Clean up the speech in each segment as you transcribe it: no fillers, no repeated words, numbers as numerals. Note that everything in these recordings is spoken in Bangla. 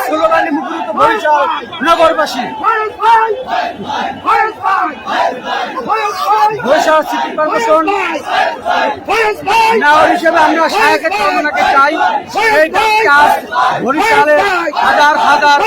স্লোগানে মুখরিত বরিশাল নগরবাসী। বরিশাল সিটি কর্পোরেশন মেয়র হিসেবে আমরা শাহেকের কর্মনাকে চাই। এই কাজ বরিশালের হাজার হাজার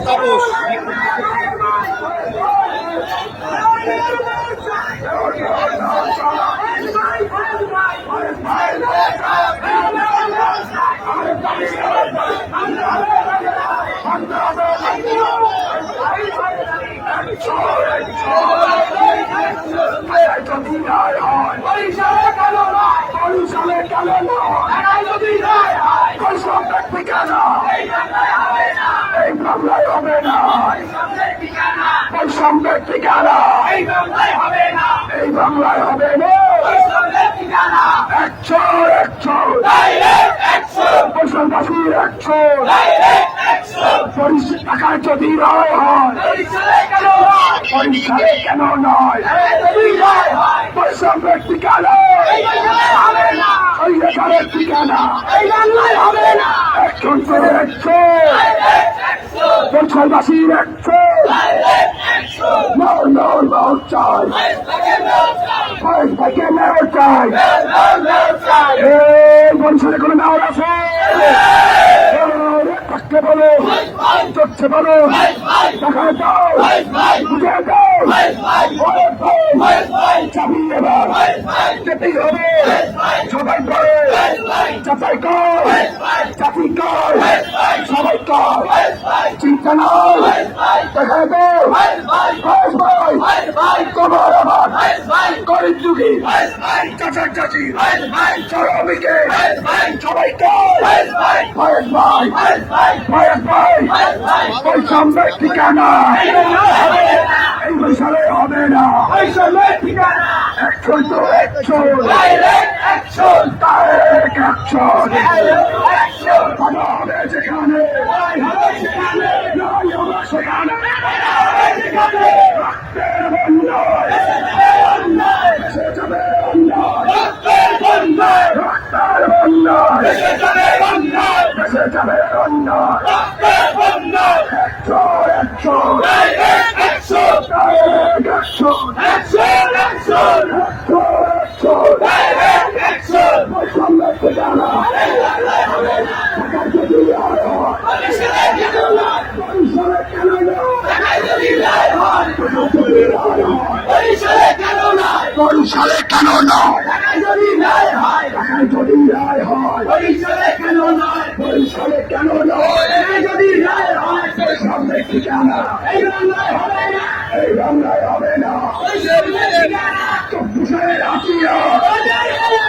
তাপস এই বাংলায় হবে না। বৈশালবাসীর টাকায় যদি রায় হয় বরিশালে কেন নয়? বৈষম্যের ঠিকানা রেখারের ঠিকানা একজন করে বৈশালবাসীর চাই ভাইকে মেয়র চাই। বরিশালে কোনো মেয়র আছে? কাকে বলো চড়ছে বলো দেখায় দাও বুঝে দাও চাবি এবার যেতেই হবে। সবাই করে চাচাই কর চাচি কর সবাই কর চিন্তা নয় দেখায় দাও কবর আমার গরিব যুগী চাচার চাচি শ্রমিকে সবাই কর ভয়েস ভাই বৈষম্যের ঠিকানা এই বৈশালে হবে না। ঠিকানা অ্যাকশন তো action direct action direct action direct action বাধা হবে যেখানে লড়াই হবে সেখানে লড়াই হবে সেখানে লড়াই হবে সেখানে রক্তের বন্যায় অন্যায় ভেসে যাবে অন্যায় রক্তের বন্যায় রক্তের বন্যায় ভেসে যাবে অন্যায় ভেসে যাবে অন্যায় রক্তের বন্যায় action action direct action direct action action action action direct action বৈষম্যের ঠিকানা ঢাকা যদি আয় হয় বরিশালে কেন নয় বরিশালে কেন নয় ঢাকায় যদি রায় হয় ঢাকা যদি আয় হয় বরিশালে কেন নয় বরিশালে কেন নয় ঢাকায় যদি রায় হয় ঢাকায় যদি আয় হয় বরিশালে কেন নয় বরিশালে কেন নয় ঢাকায় যদি রায় হয় বৈষম্যের ঠিকানা এই বাংলায় হবে না এই বাংলায় হবে না বৈষম্যের ঠিকানা চব্বিশের হাতিয়ার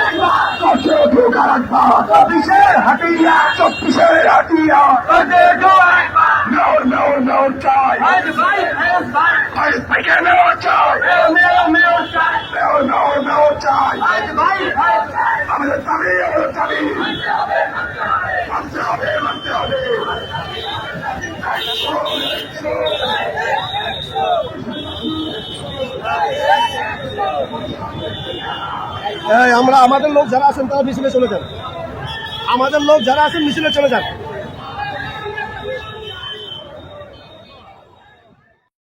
একবার কষে উঠুক আর একবার চব্বিশের হাতিয়ার চব্বিশের হাতিয়ার কষে উঠো একবার মেয়র মেয়র মেয়র চাই আজ ভাই আজ ভাই ভাই থেকে মেয়র চাই মেয়র মেয়র চাই মেয়র মেয়র মেয়র চাই আজ ভাই আজ ভাই আমাদের দাবি মানতে হবে মানতে হবে আমরা আমাদের লোক যারা আছেন তারা মিছিলে চলে যান, আমাদের লোক যারা আছেন মিছিলে চলে যান।